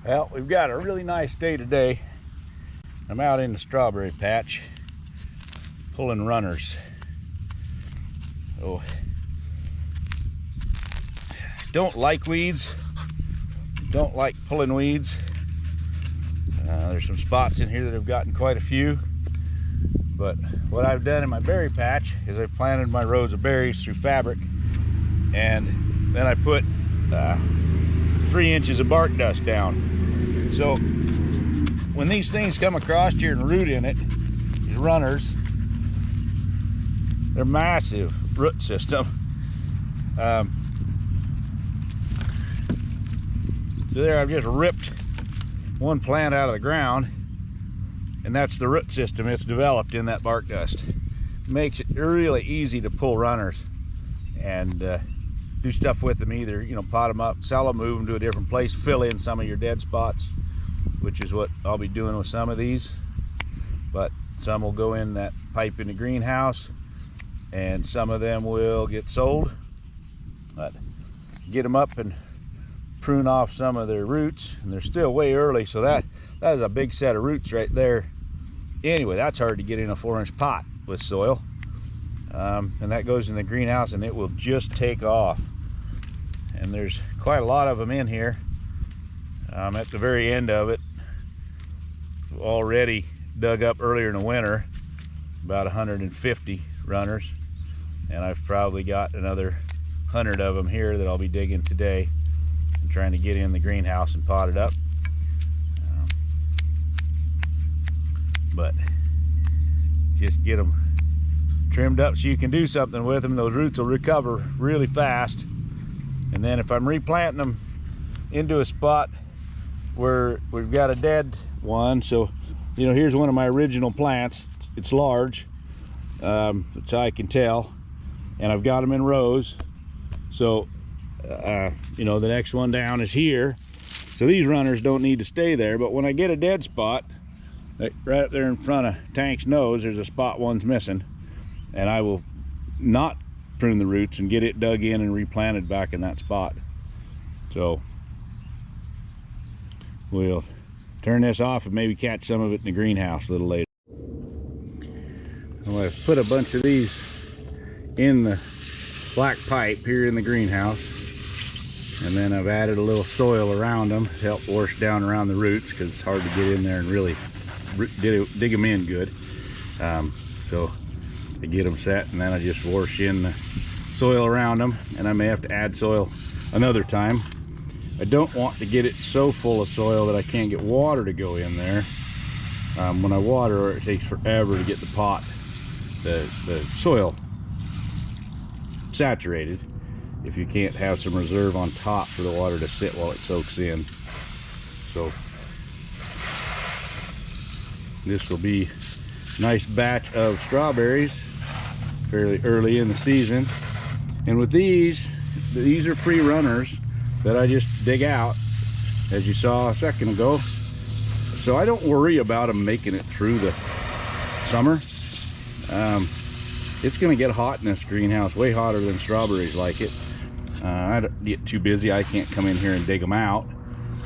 Well, we've got a really nice day today. I'm out in the strawberry patch pulling runners. Oh, don't like weeds, don't like pulling weeds. There's some spots in here that have gotten quite a few, but what I've done in my berry patch is I've planted my rows of berries through fabric, and then I put 3 inches of bark dust down. So when these things come across here and root in it, these runners, they're massive root system. So there I've just ripped one plant out of the ground, and that's the root system it's developed in that bark dust. Makes it really easy to pull runners and do stuff with them. Either, you know, pot them up, sell them, move them to a different place, fill in some of your dead spots, which is what I'll be doing with some of these. But some will go in that pipe in the greenhouse, and some of them will get sold. But get them up and prune off some of their roots, and they're still way early, so that is a big set of roots right there. Anyway, that's hard to get in a 4-inch pot with soil, and that goes in the greenhouse and it will just take off. And there's quite a lot of them in here. At the very end of it, already dug up earlier in the winter about 150 runners, and I've probably got another 100 of them here that I'll be digging today and trying to get in the greenhouse and pot it up. But just get them trimmed up so you can do something with them. Those roots will recover really fast. And then if I'm replanting them into a spot where we've got a dead one, so you know, here's one of my original plants. It's large, that's how I can tell, and I've got them in rows. So you know, the next one down is here, so these runners don't need to stay there. But when I get a dead spot, like right up there in front of Tank's nose, there's a spot one's missing, and I will not prune the roots and get it dug in and replanted back in that spot. So we'll turn this off and maybe catch some of it in the greenhouse a little later. Well, I've put a bunch of these in the black pipe here in the greenhouse, and then I've added a little soil around them to help wash down around the roots, because it's hard to get in there and really dig them in good. So I get them set, and then I just wash in the soil around them, and I may have to add soil another time. I don't want to get it so full of soil that I can't get water to go in there. When I water, it takes forever to get the pot, the soil saturated, if you can't have some reserve on top for the water to sit while it soaks in. So this will be a nice batch of strawberries fairly early in the season. And with these are free runners that I just dig out, as you saw a second ago. So I don't worry about them making it through the summer. It's going to get hot in this greenhouse, way hotter than strawberries like it. I don't get too busy, I can't come in here and dig them out.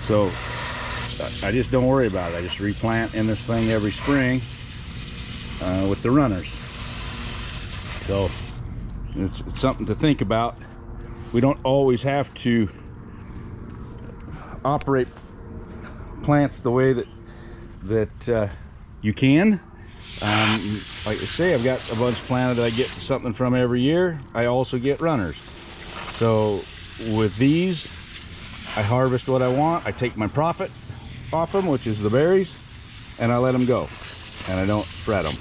So I just don't worry about it. I just replant in this thing every spring with the runners. So it's something to think about. We don't always have to operate plants the way that you can. Like I say, I've got a bunch planted that I get something from every year. I also get runners. So with these, I harvest what I want. I take my profit off them, which is the berries, and I let them go, and I don't fret them.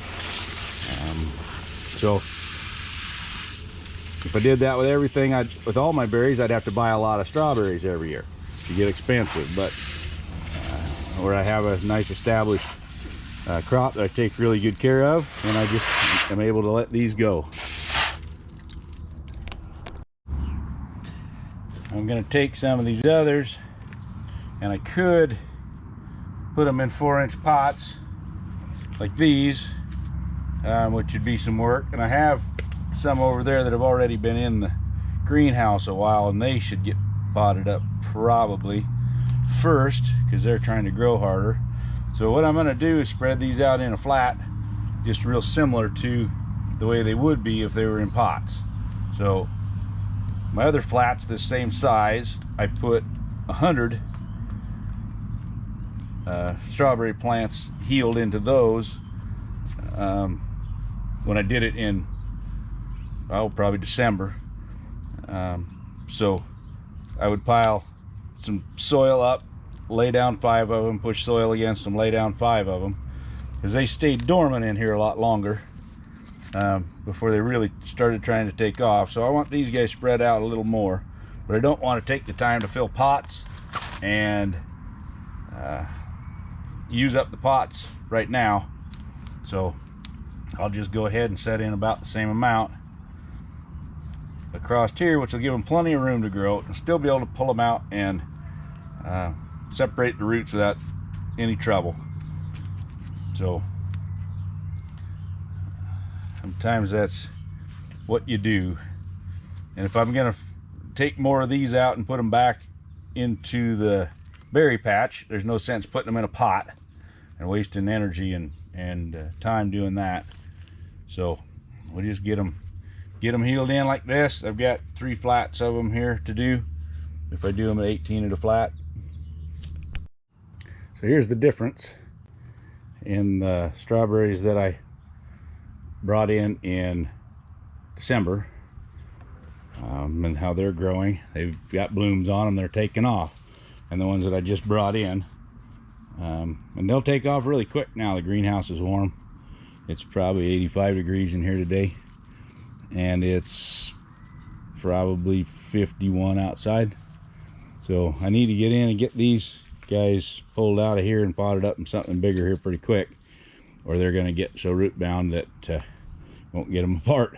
So if I did that with everything, with all my berries, I'd have to buy a lot of strawberries every year to get expensive. But where I have a nice established crop that I take really good care of, and I just am able to let these go. I'm going to take some of these others, and I could put them in 4-inch pots like these, which would be some work. And I have some over there that have already been in the greenhouse a while, and they should get potted up probably first because they're trying to grow harder. So what I'm going to do is spread these out in a flat, just real similar to the way they would be if they were in pots. So my other flats, this same size, I put 100 strawberry plants healed into those when I did it in, oh, probably December. So I would pile some soil up, lay down 5 of them, push soil against them, lay down 5 of them, because they stayed dormant in here a lot longer before they really started trying to take off. So I want these guys spread out a little more, but I don't want to take the time to fill pots and use up the pots right now. So I'll just go ahead and set in about the same amount across here, which will give them plenty of room to grow and still be able to pull them out and separate the roots without any trouble. So sometimes that's what you do. And if I'm gonna take more of these out and put them back into the berry patch, there's no sense putting them in a pot and wasting energy and time doing that. So we'll just get them healed in like this. I've got 3 flats of them here to do if I do them at 18 at a flat. So here's the difference in the strawberries that I brought in December and how they're growing. They've got blooms on them, they're taking off, and the ones that I just brought in, and they'll take off really quick now. The greenhouse is warm. It's probably 85 degrees in here today, and it's probably 51 outside. So I need to get in and get these guys pulled out of here and potted up in something bigger here pretty quick, or they're going to get so root bound that won't get them apart.